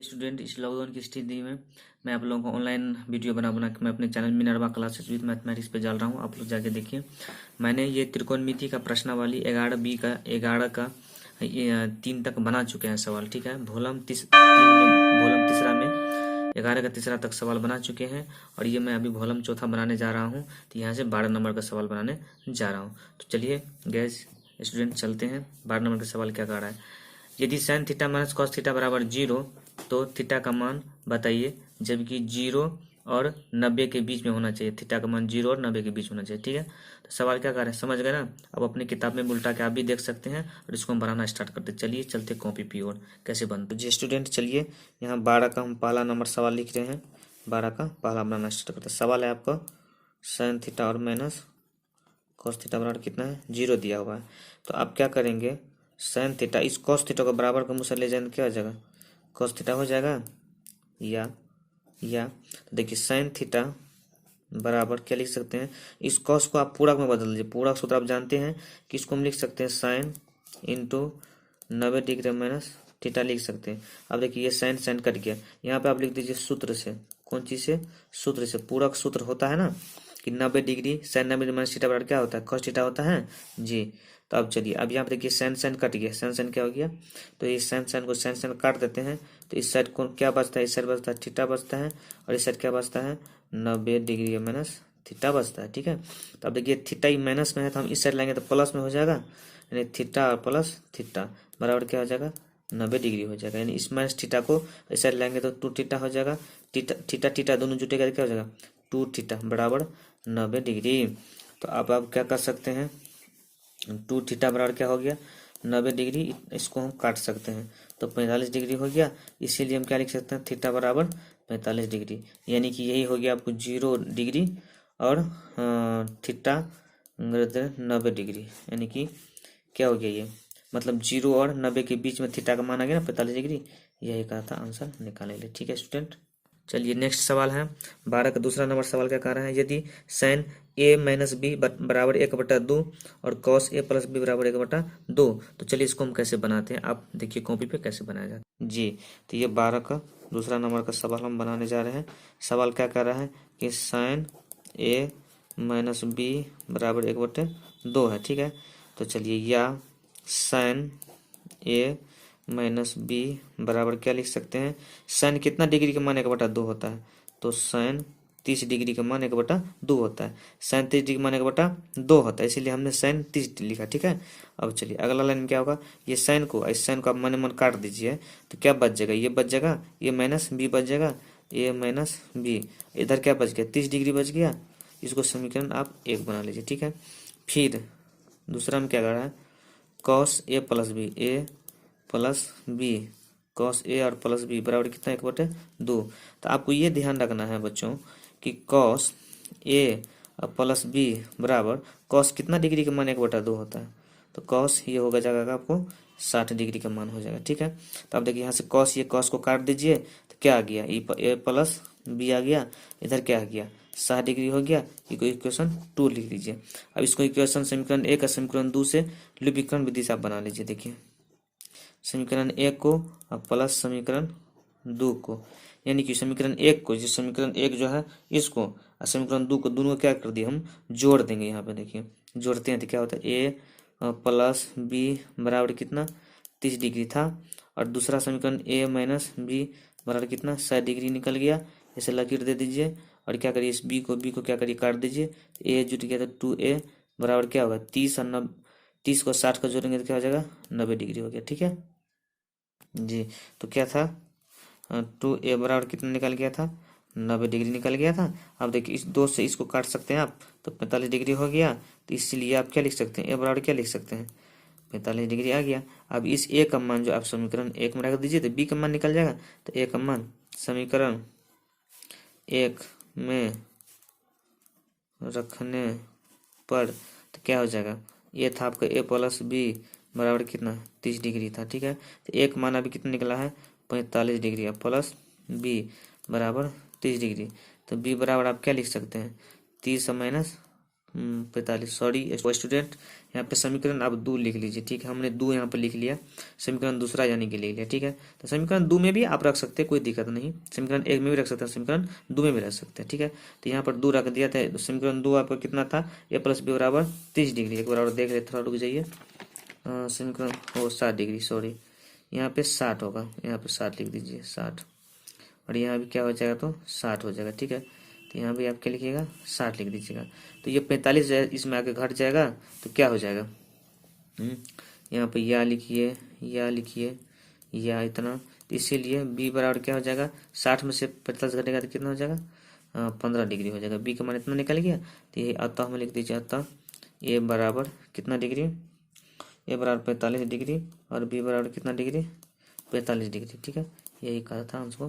Student, इस lockdown की स्थिति में मैं आप लोगों को ऑनलाइन वीडियो बना के मैं अपने channel Minerva classes with mathematics पे डाल रहा हूँ। आप लोग जाके देखिए। मैंने ये त्रिकोणमिति का प्रश्नावली 11B का 11 का 3 तक बना चुके हैं सवाल। ठीक है, वॉल्यूम तीसरा में 11 का तीसरा तक सवाल बना चुके हैं और ये मैं अभी वॉल्यूम चौथा बनाने जा रहा हूँ। तो यहाँ से 12 नंबर का सवाल बनाने जा रहा हूँ। तो चलिए गैस स्टूडेंट चलते हैं। 12 नंबर का सवाल क्या कह रहा है। यदि sine theta minus cos theta बराबर 0 तो थीटा का मान बताइए, जबकि 0 और 90 के बीच में होना चाहिए। थीटा का मान 0 और 90 के बीच होना चाहिए। ठीक है, तो सवाल क्या कर रहे हैं समझ गए ना। अब अपनी किताब में उल्टा के आप भी देख सकते हैं और इसको हम बनाना स्टार्ट करते। चलिए चलते कॉपी की ओर। कैसे बनते जी स्टूडेंट, चलिए यहाँ 12 का हम पहला नंबर सवाल लिख रहे हैं। 12 का पहला बनाना स्टार्ट करते। सवाल है आपका साइन थीटा और माइनस कॉस थीटा बराबर कितना है 0 दिया हुआ है। तो आप क्या करेंगे, साइन थीटा इस कॉस थीटा को बराबर का मुँह से ले जाएंगे, क्या हो जाएगा कॉस थीटा हो जाएगा। या तो देखिए साइन थीटा बराबर क्या लिख सकते हैं, इस कॉस को आप पूरक में बदल दीजिए। पूरक सूत्र आप जानते हैं कि इसको हम लिख सकते हैं sine into 90 degree minus theta लिख सकते हैं। अब देखिए ये साइन साइन कट गया, यहाँ पे आप लिख दीजिए सूत्र से। कौन चीज से, सूत्र से। पूरक सूत्र होता है ना कि 90 degree sine 90 degree minus theta बराबर क्या होता है कॉस थीटा होता है जी। तो अब चलिए अब यहाँ पे देखिए साइन साइन कट गया, साइन साइन क्या हो गया, तो ये साइन साइन को साइन साइन काट देते हैं। तो इस साइड को क्या बचता है, इस साइड बचता है थीटा बचता है और इस साइड क्या बचता है 90 डिग्री माइनस थीटा बचता है। ठीक है, तो अब देखिए थीटा माइनस में है तो हम इस साइड लाएंगे तो प्लस में हो जाएगा, यानी थीटा और प्लस थीटा बराबर क्या हो जाएगा 90 डिग्री हो जाएगा। यानी इस माइनस थीटा को इस साइड लाएंगे तो 2 थीटा हो जाएगा। थीटा थीटा थीटा दोनों जुटेगा तो क्या हो जाएगा 2 थीटा बराबर 90 डिग्री। तो अब आप क्या कर सकते हैं, 2 थीटा बराबर क्या हो गया 90 डिग्री। इसको हम काट सकते हैं तो 45 डिग्री हो गया। इसीलिए हम क्या लिख सकते हैं थीटा बराबर 45 डिग्री। यानी कि यही हो गया आपको 0 डिग्री और थीटा 90 डिग्री। यानी कि क्या हो गया ये, मतलब 0 और 90 के बीच में थीटा का मान आ गया ना 45 डिग्री। यही कहा था, आंसर निकालने के लिए। ठीक है स्टूडेंट, चलिए नेक्स्ट सवाल है 12 का दूसरा नंबर सवाल क्या कह रहा है। यदि साइन a माइनस बी बराबर 1/2 और कॉस a प्लस बी बराबर 1/2, तो चलिए इसको हम कैसे बनाते हैं, आप देखिए कॉपी पे कैसे बनाया जाता है जी। तो ये 12 का दूसरा नंबर का सवाल हम बनाने जा रहे हैं। सवाल क्या कर रहा है कि साइन a माइनस बी बराबर 1/2 है। ठीक है, तो चलिए या साइन a माइनस बी बराबर क्या लिख सकते हैं, साइन कितना डिग्री का मान 1/2 होता है, तो साइन 30 डिग्री का मान 1/2 होता है। साइन 30 डिग्री मान 1/2 होता है, इसीलिए हमने साइन 30 लिखा। ठीक है, अब चलिए अगला लाइन में क्या होगा, ये साइन को इस साइन को आप मन मन काट दीजिए तो क्या बच जाएगा, ये बच जाएगा, ये माइनस बी बच जाएगा, ये माइनस बी। इधर क्या बच गया 30 डिग्री बच गया। इसको समीकरण आप 1 बना लीजिए। ठीक है, फिर दूसरा में क्या कर रहा है cos A plus B, A plus B, cos A और प्लस बी बराबर कितना 1/2। तो आपको ये ध्यान रखना है बच्चों कि कॉस ए और प्लस बी बराबर कॉस कितना डिग्री का मान 1/2 होता है, तो कॉस ये होगा जाएगा आपको 60 डिग्री का मान हो जाएगा। ठीक है, तो आप देखिए यहाँ से कॉस ये कॉस को काट दीजिए तो क्या आ गया ए प्लस बी आ गया, इधर क्या आ गया 60 डिग्री हो गया। इक्वेशन 2 लिख लीजिए। अब इसको इक्वेशन समीकरण 1 और समीकरण 2 से लुब्रीकरण विधि से आप बना लीजिए। देखिए समीकरण 1 को और प्लस समीकरण 2 को, यानी कि समीकरण 1 को, जिस समीकरण 1 जो है इसको और समीकरण 2 को, दोनों को क्या कर दिए हम जोड़ देंगे। यहाँ पे देखिए जोड़ते हैं तो क्या होता है ए प्लस बी बराबर कितना 30 डिग्री था और दूसरा समीकरण ए माइनस बी बराबर कितना 60 डिग्री निकल गया। ऐसे लकीर दे दीजिए और क्या करिए इस बी को क्या करिए काट दीजिए। ए जुट गया तो 2a बराबर क्या होगा 30 और 30 को 60 का जोड़ेंगे तो क्या हो जाएगा 90 डिग्री हो गया। ठीक है जी, तो क्या था 2a बराबर कितना निकल गया था 90 डिग्री निकल गया था। अब देखिए इस 2 से इसको काट सकते हैं आप तो 45 डिग्री हो गया। तो इसीलिए आप क्या लिख सकते हैं a बराबर क्या लिख सकते हैं 45 डिग्री आ गया। अब इस a का मान जो आप समीकरण 1 में रख दीजिए तो b का मान निकल जाएगा। तो a का मान समीकरण 1 में रखने पर तो क्या हो जाएगा, ये था आपका a प्लस बी बराबर कितना 30 डिग्री था। ठीक है, तो एक मान अभी कितना निकला है 45 डिग्री है प्लस बी बराबर 30 डिग्री। तो बी बराबर आप क्या लिख सकते हैं 30 माइनस 45, सॉरी स्टूडेंट, यहाँ पे समीकरण आप 2 लिख लीजिए, ठीक है। हमने 2 यहाँ पे लिख लिया, समीकरण दूसरा यानी कि ले लिया, ठीक है। तो समीकरण 2 में भी आप रख सकते हैं, कोई दिक्कत नहीं। समीकरण 1 में भी रख सकते हैं, समीकरण 2 में भी रख सकते हैं, ठीक है। तो यहाँ पर 2 रख दिया था। तो समीकरण 2 आपका कितना था, ए प्लस बी बराबर 30 डिग्री। एक बार और देख रहे, थोड़ा रुक जाइए। समीकरण 60 डिग्री, सॉरी यहाँ पे 60 होगा, यहाँ पे 60 लिख दीजिए, 60। और यहाँ भी क्या हो जाएगा, तो 60 हो जाएगा, ठीक है। तो यहाँ भी आप क्या लिखिएगा, 60 लिख दीजिएगा। तो ये 45 इसमें आगे घट जाएगा, तो क्या हो जाएगा, यहाँ पे या लिखिए, या लिखिए, या इतना। तो इसीलिए बी बराबर क्या हो जाएगा, 60 में से 45 घटेगा तो कितना हो जाएगा, 15 डिग्री हो जाएगा। बी का मान इतना निकल गया। तो ये अतः हमें लिख दीजिए, अतः ए बराबर कितना डिग्री, ए बराबर 45 डिग्री और बी बराबर कितना डिग्री, 45 डिग्री, ठीक है। यही कहा था उसको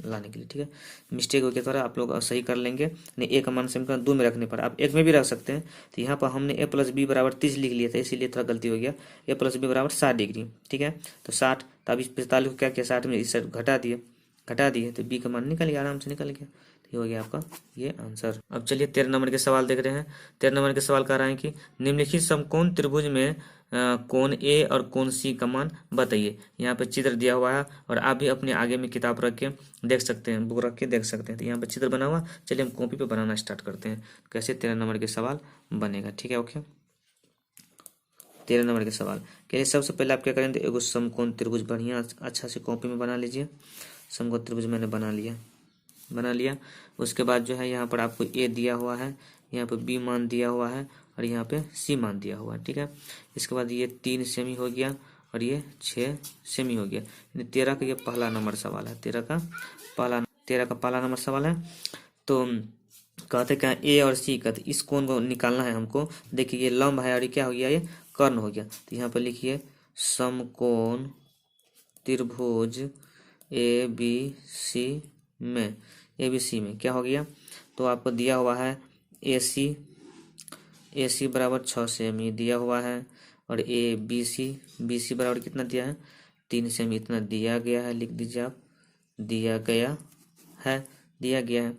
लाने के लिए, ठीक है। मिस्टेक हो गया थोड़ा, आप लोग सही कर लेंगे। नहीं, ए का मान समीकरण 2 में रखने पर आप 1 में भी रख सकते हैं। तो यहाँ पर हमने ए प्लस बी बराबर 30 लिख लिया था, इसीलिए थोड़ा गलती हो गया। ए प्लस बी बराबर 60 डिग्री, ठीक है। तो 60, तो अब इस 45 को क्या किया, 60 में इस साइड घटा दिए, तो बी का मान निकल गया, आराम से निकल गया। तो ये हो गया आपका ये आंसर। अब चलिए 13 नंबर के सवाल देख रहे हैं। 13 नंबर के सवाल कह रहा है कि निम्नलिखित समकोण त्रिभुज में कोण ए और कोण सी का मान बताइए। यहाँ पे चित्र दिया हुआ है और आप भी अपने आगे में किताब रख के देख सकते हैं, बुक रख के देख सकते हैं। तो यहाँ पे चित्र बना हुआ, चलिए हम कॉपी पे बनाना स्टार्ट करते हैं, कैसे 13 नंबर के सवाल बनेगा, ठीक है। ओके, 13 नंबर के सवाल के लिए सबसे पहले आप क्या करेंगे, एगो समकोण त्रिभुज बढ़िया अच्छा से कॉपी में बना लीजिए। समकोण त्रिभुज मैंने बना लिया। उसके बाद जो है यहाँ पर आपको ए दिया हुआ है, यहाँ पे बी मान दिया हुआ है और यहाँ पे सी मान दिया हुआ है, ठीक है। इसके बाद ये 3 सेमी हो गया और ये 6 सेमी हो गया। 13 का ये पहला नंबर सवाल है, 13 का पहला नंबर सवाल है। तो कहते क्या, ए और सी का, तो इस कोण को निकालना है हमको। देखिए ये लंब है और ये क्या हो गया, ये कर्ण हो गया। तो यहाँ पर लिखिए समकोण त्रिभुज ए बी सी में क्या हो गया, तो आपको दिया हुआ है ए सी बराबर 6 सेमी दिया हुआ है और बी सी बराबर कितना दिया है, 3 सेमी इतना दिया गया है, लिख दीजिए आप, दिया गया है।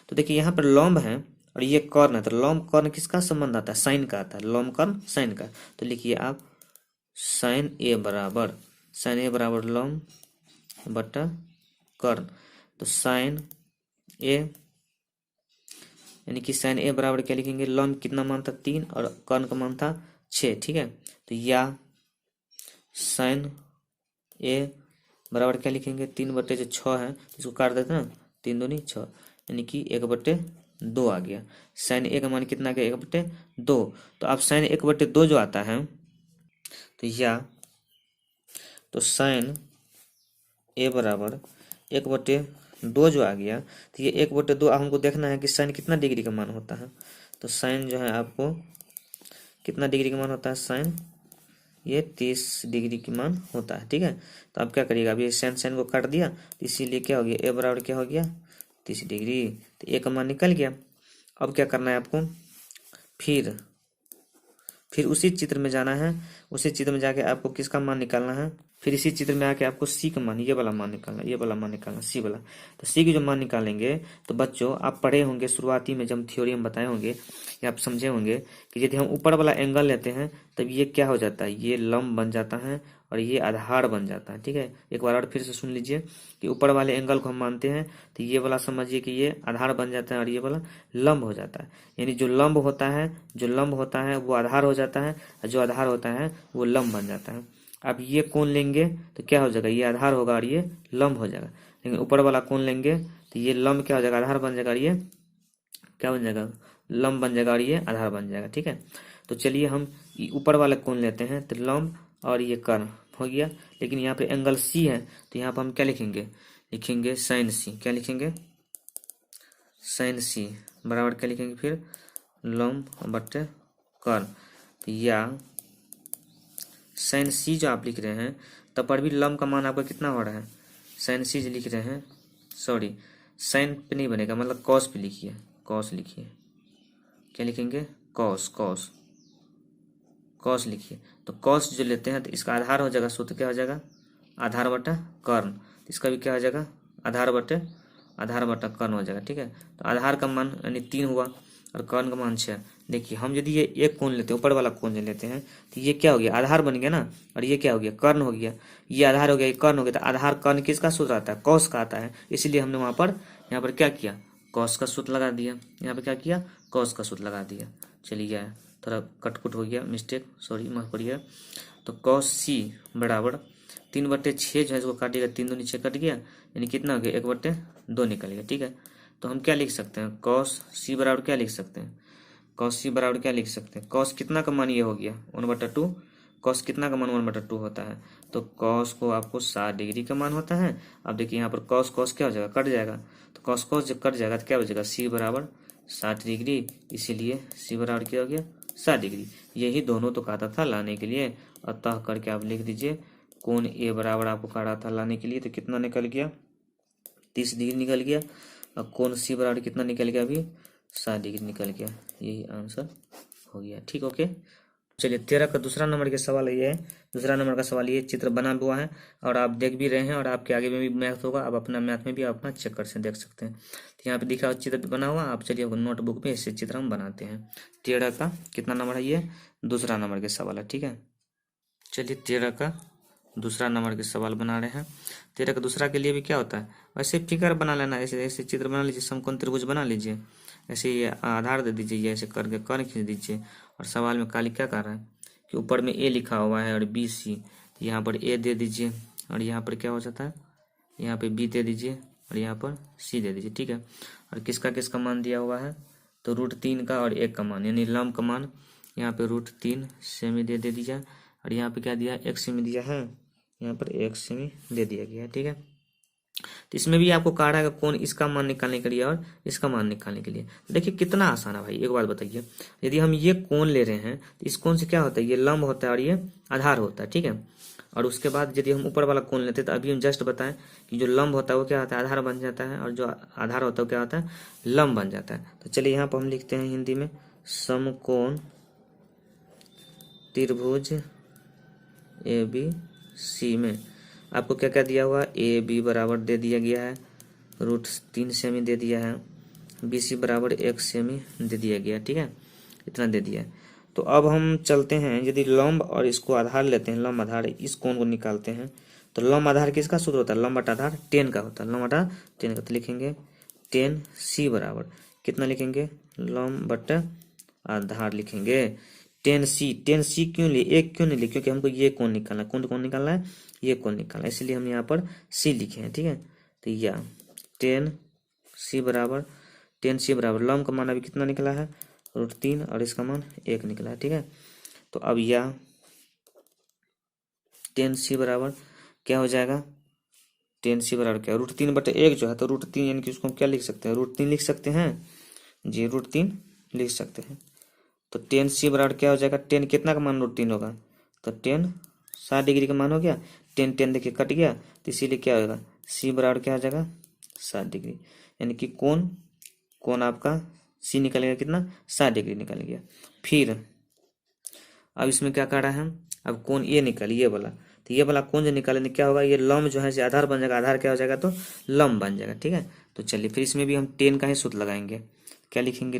तो देखिए यहाँ पर लंब है और ये कर्ण है, तो लंब कर्ण किसका संबंध आता है, साइन का आता है, लंब कर्ण साइन का। तो लिखिए आप साइन ए बराबर लंब बटा कर्ण। तो साइन ए यानी कि साइन ए बराबर क्या लिखेंगे, लंब कितना मान था 3 और कर्ण का मान था 6, ठीक है। तो या साइन ए बराबर क्या लिखेंगे, 3/6 है, इसको काट देते ना, 3 दूनी 6 यानी कि 1/2 आ गया। साइन ए का मान कितना आ गया, 1/2। तो अब साइन 1/2 जो आता है, तो साइन ए बराबर 1/2 जो आ गया, तो ये 1/2 हमको देखना है कि साइन कितना डिग्री का मान होता है। तो साइन जो है आपको कितना डिग्री का मान होता है, साइन ये 30 डिग्री की मान होता है, ठीक है। तो आप क्या करिएगा, अभी साइन को काट दिया, तो इसीलिए क्या हो गया, ए बराबर क्या हो गया, 30 डिग्री। तो ए का मान निकल गया। अब क्या करना है आपको, फिर उसी चित्र में जाना है, उसी चित्र में जाके आपको किसका मान निकालना है, फिर इसी चित्र में आके आपको सी का मान, ये वाला मान निकालना, सी वाला। तो सी की जो मान निकालेंगे, तो बच्चों आप पढ़े होंगे शुरुआती में जब थ्योरी में बताए होंगे या आप समझे होंगे कि यदि हम ऊपर वाला एंगल लेते हैं तब ये क्या हो जाता है, ये लंब बन जाता है और ये आधार बन जाता है, ठीक है। एक बार और फिर से सुन लीजिए कि ऊपर वाले एंगल को हम मानते हैं, तो ये वाला समझिए कि ये आधार बन जाता है और ये वाला लंब हो जाता है। यानी जो लंब होता है वो आधार हो जाता है और जो आधार होता है वो लंब बन जाता है। अब ये कोण लेंगे तो क्या हो जाएगा, ये आधार होगा और ये लंब हो जाएगा। लेकिन ऊपर वाला कोण लेंगे तो ये लंब क्या हो जाएगा, आधार बन जाएगा और ये क्या बन जाएगा, लंब बन जाएगा और ये आधार बन जाएगा, ठीक है। तो चलिए हम ऊपर वाला कोण लेते हैं, तो लंब और ये कर्ण हो गया। लेकिन यहाँ पे एंगल सी है, तो यहाँ पर हम क्या लिखेंगे साइन सी। क्या लिखेंगे, साइन सी बराबर क्या लिखेंगे, फिर लंब बटे कर्ण। तो या साइन सी जो आप लिख रहे हैं, तब पर भी लंब का मान आपका कितना हो रहा है, साइन सी जो लिख रहे हैं, सॉरी साइन पे नहीं बनेगा, मतलब कॉस पे लिखिए, कॉस लिखिए। क्या लिखेंगे, कॉस कॉस लिखिए। तो कॉस जो लेते हैं तो इसका आधार हो जाएगा, सूत्र क्या हो जाएगा, आधार बटा कर्ण। तो इसका भी क्या हो जाएगा, आधार बटा कर्ण हो जाएगा, ठीक है। तो आधार का मान यानी 3 हुआ और कर्ण का मान 6। देखिए हम यदि ये एक कोण लेते हैं, ऊपर वाला कोण लेते हैं, तो ये क्या हो गया, आधार बन गया ना, और ये क्या हो गया, कर्ण हो गया। ये आधार हो गया, ये कर्ण हो गया। तो आधार कर्ण किसका सूत्र आता है, कॉस का आता है। इसलिए हमने वहां पर यहाँ पर क्या किया, कॉस का सूत्र लगा दिया। यहाँ पर क्या किया, कॉस का सूत्र लगा दिया। चलिए थोड़ा कटकुट हो गया, मिस्टेक, सॉरी माफ करिए। तो कॉस सी बराबर 3/6 जो है इसको काटिएगा, 3 दूनी 6 कट गया, यानी कितना हो गया, 1/2 निकल गया। ठीक है, तो हम क्या लिख सकते हैं, कॉस सी बराबर क्या लिख सकते हैं, कॉस सी बराबर क्या लिख सकते हैं, कॉस कितना का मान ये हो गया 1/2, कॉस कितना का मान 1/2 होता है। तो कॉस को आपको 60 डिग्री का मान होता है। अब देखिए यहाँ पर कॉस कॉस क्या हो जाएगा, कट जाएगा। तो कॉस कॉस जब कट जाएगा तो क्या बचेगा, सी बराबर 60 डिग्री। इसीलिए सी बराबर क्या हो गया, 60 डिग्री। यही दोनों तो कहा था लाने के लिए, अतः करके आप लिख दीजिए कोण ए बराबर आपको कहा था लाने के लिए। तो कितना निकल गया, 30 डिग्री निकल गया। और कोण सी बराबर कितना निकल गया, अभी 60 डिग्री निकल गया। यही आंसर हो गया। ठीक, ओके। चलिए 13 का दूसरा नंबर के सवाल ये है। दूसरा नंबर का सवाल ये चित्र बना हुआ है और आप देख भी रहे हैं, और आपके आगे में भी मैथ होगा। आप अपना मैथ में भी अपना चेक कर से देख सकते हैं। तो यहाँ पे दिखा हुआ चित्र बना हुआ, आप चलिए नोटबुक में ऐसे चित्र हम बनाते हैं। 13 का कितना नंबर है, ये दूसरा नंबर के सवाल है। ठीक है, चलिए 13 का दूसरा नंबर के सवाल बना रहे हैं। 13 का दूसरा के लिए भी क्या होता है, वैसे फिगर बना लेना, ऐसे ऐसे चित्र बना लीजिए, समकोण त्रिभुज बना लीजिए, ऐसे ये आधार दे दीजिए, ये ऐसे करके कर्ण खींच दीजिए। और सवाल में खाली क्या कर रहा है कि ऊपर में ए लिखा हुआ है और बी सी, यहाँ पर ए दे दीजिए, और यहाँ पर क्या हो जाता है, यहाँ पे बी दे दीजिए, और यहाँ पर सी दे दीजिए। ठीक है, और किसका किसका मान दिया हुआ है, तो √3 का और 1 का मान, यानी लंब का मान यहाँ पे √3 सेमी दे दीजिए, और यहाँ पे क्या दिया, 1 सेमी दिया है, यहाँ पर 1 सेमी दे दिया गया है। ठीक है, तो इसमें भी आपको कहा है कौन इसका मान निकालने के लिए और इसका मान निकालने के लिए। तो देखिए कितना आसान है भाई, एक बात बताइए, यदि हम ये कोण ले रहे हैं तो इस कोण से क्या होता है, ये लंब होता है और ये आधार होता है। ठीक है, और उसके बाद यदि हम ऊपर वाला कोण लेते हैं तो अभी हम जस्ट बताएं कि जो लंब होता है वो क्या होता है, आधार बन जाता है, और जो आधार होता है वो क्या होता है, लंब बन जाता है। तो चलिए यहाँ पर हम लिखते हैं हिंदी में, समकोण त्रिभुज ABC में आपको क्या क्या दिया हुआ, AB बराबर दे दिया गया है, √3 सेमी दे दिया है, BC बराबर 1 सेमी दे दिया गया। ठीक है, इतना दे दिया है। तो अब हम चलते हैं, यदि लंब और इसको आधार लेते हैं, लंब आधार इस कोण को निकालते हैं, तो लंब आधार किसका सूत्र होता है, लंब बटा आधार 10 का होता है, लंब बटा 10 का। तो लिखेंगे 10C बराबर कितना लिखेंगे, लंब बटा आधार लिखेंगे 10C। 10C क्यों लिए, एक क्यों नहीं लिए, क्योंकि हमको ये कोण निकालना है, कौन निकालना है, ये कोण निकालना है, इसलिए हम यहाँ पर C लिखे हैं। ठीक है, तो या 10C बराबर लंब का मान अभी कितना निकला है, √3, और इसका मान 1 निकला है। ठीक है, तो अब या 10C बराबर क्या हो जाएगा, 10C बराबर क्या, √3/1 जो है, तो √3 यानी कि उसको हम क्या लिख सकते हैं, √3 लिख सकते हैं जी, √3 लिख सकते हैं। तो 10C बराबर क्या हो जाएगा, 10 कितना का मान √3 होगा, तो 10 60 डिग्री का मान हो गया, 10 देखिए कट गया, तो इसीलिए क्या होगा, C बराबर क्या हो जाएगा, 60 डिग्री। यानी कि कोण आपका C निकलेगा कितना, 60 डिग्री निकल गया। फिर अब इसमें क्या कर रहा है हम, अब कोण ये निकल, ये वाला, तो ये वाला कोण जो निकालेंगे क्या होगा, ये लंब जो है आधार बन जाएगा, आधार क्या हो जाएगा, तो लंब बन जाएगा। ठीक है, तो चलिए फिर इसमें भी हम 10 का ही सूत्र लगाएंगे, क्या लिखेंगे,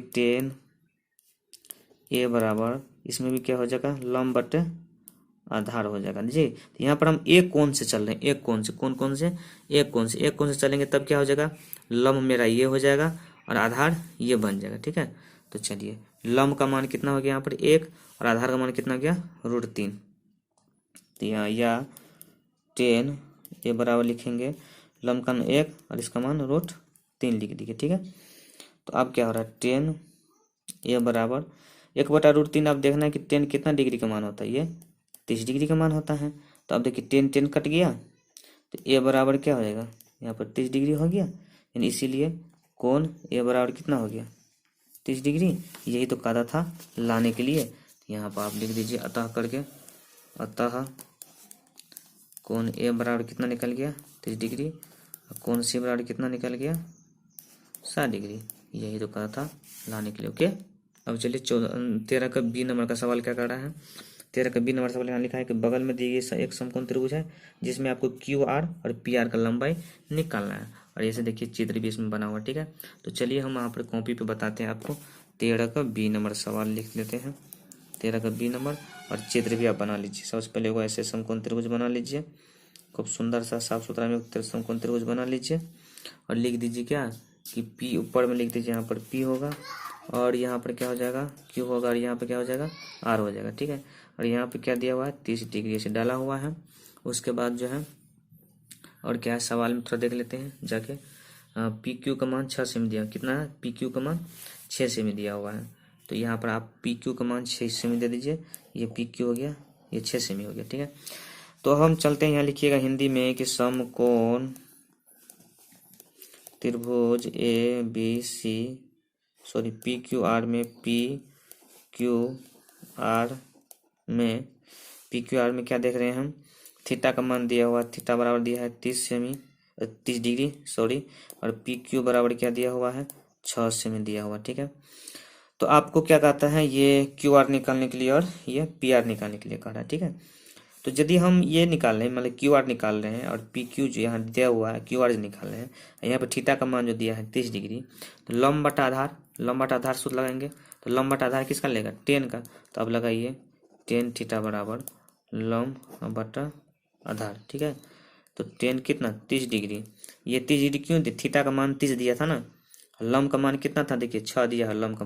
10A बराबर, इसमें भी क्या हो जाएगा, लंब बटे आधार हो जाएगा जी। तो यहाँ पर हम एक कोण से चल रहे हैं, एक कोण से, कौन से, एक कोण से चलेंगे, तब क्या हो जाएगा, लंब मेरा ये हो जाएगा और आधार ये बन जाएगा। ठीक है, तो चलिए लंब का मान कितना हो गया यहाँ पर 1, और आधार का मान कितना हो गया, √3। तो यहाँ या 10A बराबर लिखेंगे, लंब का मान 1 और इसका मान √3 लिख दीजिए। ठीक है, तो अब क्या हो रहा है, 10A बराबर 1/√3। आप देखना है कि 10 कितना डिग्री का मान होता है, ये 30 डिग्री का मान होता है। तो अब देखिए 10 कट गया, तो A बराबर क्या हो जाएगा, यहाँ पर 30 डिग्री हो गया, यानी इसीलिए कोण A बराबर कितना हो गया, 30 डिग्री। यही तो कहा था लाने के लिए। यहाँ पर आप लिख दीजिए अतः करके, अतः कोण A बराबर कितना निकल गया, 30 डिग्री, और कोण C बराबर कितना निकल गया, 60 डिग्री। यही तो कहा था लाने के लिए। ओके, अब चलिए 13 का B नंबर का सवाल क्या कर रहा है। 13 का B नंबर सवाल यहाँ लिखा है कि बगल में दी गई एक समकोण त्रिभुज है जिसमें आपको QR और PR का लंबाई निकालना है, और ऐसे देखिए चित्र भी इसमें बना हुआ। ठीक है, तो चलिए हम यहाँ पर कॉपी पे बताते हैं आपको। 13 का बी नंबर सवाल लिख लेते हैं। 13 का बी नंबर और चित्र भी आप बना लीजिए। सबसे पहले वो ऐसे समकोण त्रिभुज बना लीजिए, खूब सुंदर सा साफ सुथरा में समकोण त्रिभुज बना लीजिए और लिख दीजिए क्या कि पी ऊपर में लिख दीजिए, यहाँ पर पी होगा और यहाँ पर क्या हो जाएगा क्यू होगा और यहाँ पर क्या हो जाएगा आर हो जाएगा, ठीक है। और यहाँ पे क्या दिया हुआ है 30 डिग्री से डाला हुआ है। उसके बाद जो है और क्या है सवाल में थोड़ा देख लेते हैं जाके। पी क्यू का मान 6 सेमी दिया, कितना है पी क्यू का मान 6 सेमी दिया हुआ है। तो यहाँ पर आप पी क्यू का मान 6 सेमी दे दीजिए, ये पी क्यू हो गया, ये 6 सेमी हो गया, ठीक है। तो हम चलते हैं, यहाँ लिखिएगा हिंदी में कि समकोण त्रिभुज A B C sorry P Q R में पी क्यू आर में क्या देख रहे हैं हम, थीटा का मान दिया हुआ, थीटा बराबर दिया है 30 डिग्री सॉरी, और पी क्यू बराबर क्या दिया हुआ है 6 सेमी दिया हुआ, ठीक है। तो आपको क्या कहता है ये क्यू आर निकालने के लिए और ये पी आर निकालने के लिए कह रहा है, ठीक है। तो यदि हम ये निकाल रहे हैं मतलब क्यू आर निकाल रहे हैं और पी क्यू जो यहाँ दिया हुआ है क्यू आर जो निकाल रहे हैं, यहाँ पर थीटा का मान जो दिया है 30 डिग्री, तो लंब बटा आधार सूत्र लगाएंगे। तो लंब बटा आधार किसका लेगा 10 का, तो अब लगाइए 10 थीटा बराबर लंब बटा आधार, ठीक है। तो 10 कितना 30 डिग्री, ये 30 डिग्री क्यों दिया, थीटा का मान 30 दिया था ना, लंब का मान कितना था देखिए 6 दिया है, लंब का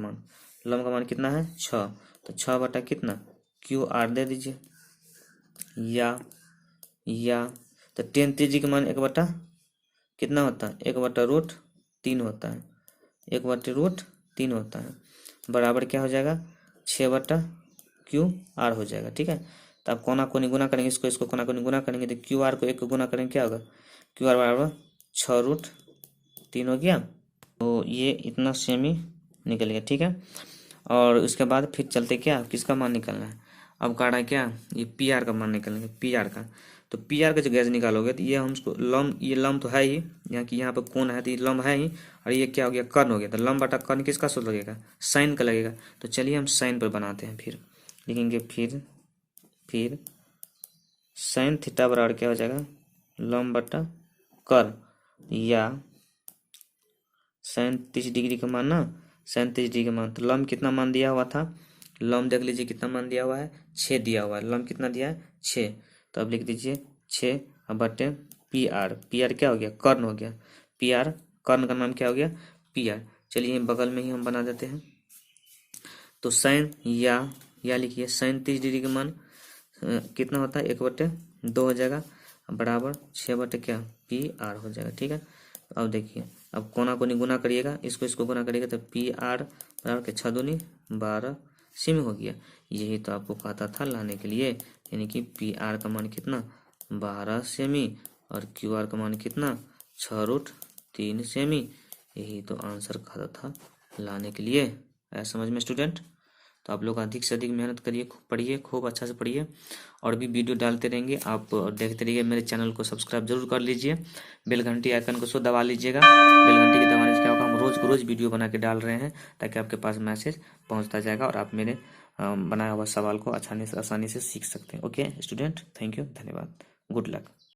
मान कितना है 6, तो 6 बटा कितना क्यू आर दे दीजिए या तो 10 30 का मान 1 बटा कितना होता है 1 बटा रूट 3 होता है, 1 बटे रूट 3 होता है, बराबर क्या हो जाएगा 6 बटा क्यू आर हो जाएगा, ठीक है। तो आप कोना कोनी गुना करेंगे, इसको कोना कोनी गुना करेंगे तो क्यू आर को 1 को गुना करेंगे क्या होगा, क्यू आर बराबर 6 रूट 3 हो गया। तो ये इतना सेमी निकल गया, ठीक है। और उसके बाद फिर चलते क्या किसका मान निकालना है, अब कह रहा है क्या ये पी आर का मान निकालेंगे, पी आर का। तो पी आर का जो गैस निकालोगे तो ये हमको लंब, ये लंब तो है ही, यहाँ पे कोण है तो ये लंब है ही, और ये क्या हो गया कर्ण हो गया। तो लंब बटा कर्ण किसका सूत्र लगेगा साइन का लगेगा। तो चलिए हम साइन पर बनाते हैं, फिर लिखेंगे फिर साइन थीटा बराबर क्या हो जाएगा लंब बटा कर्ण या साइन 30 डिग्री का मान ना, साइन 30 डिग्री का मान, तो लंब कितना मान दिया हुआ था, लंब देख लीजिए कितना मान दिया हुआ है 6 दिया हुआ है, लंब कितना दिया है 6, तो अब लिख दीजिए 6 बटे पी आर क्या हो गया कर्ण हो गया, पी आर कर्ण का नाम क्या हो गया पी आर। चलिए बगल में ही हम बना देते हैं। तो साइन या लिखिए साइन 30 डिग्री का मान कितना होता है 1/2 हो जाएगा, बराबर 6 बटे क्या पी आर हो जाएगा, ठीक है। अब देखिए अब कोना कोनी गुना करिएगा, इसको गुना करिएगा तो पी आर बराबर के 6 दूनी 12 सेमी हो गया। यही तो आपको कहता था लाने के लिए, यानी कि पी आर का मान कितना 12 सेमी और क्यू आर का मान कितना 6 रूट 3 सेमी। यही तो आंसर कहता था लाने के लिए। ऐसा समझ में स्टूडेंट। तो आप लोग अधिक से अधिक मेहनत करिए, खूब पढ़िए, खूब अच्छा से पढ़िए, और भी वीडियो डालते रहेंगे, आप देखते रहिए। मेरे चैनल को सब्सक्राइब जरूर कर लीजिए, बेल घंटी आइकन को सो दबा लीजिएगा। बेल घंटी के दबाने से क्या होगा, हम रोज वीडियो बना के डाल रहे हैं ताकि आपके पास मैसेज पहुंचता जाएगा और आप मेरे बनाया हुआ सवाल को आसानी से सीख सकते हैं। ओके स्टूडेंट, थैंक यू, धन्यवाद, गुड लक।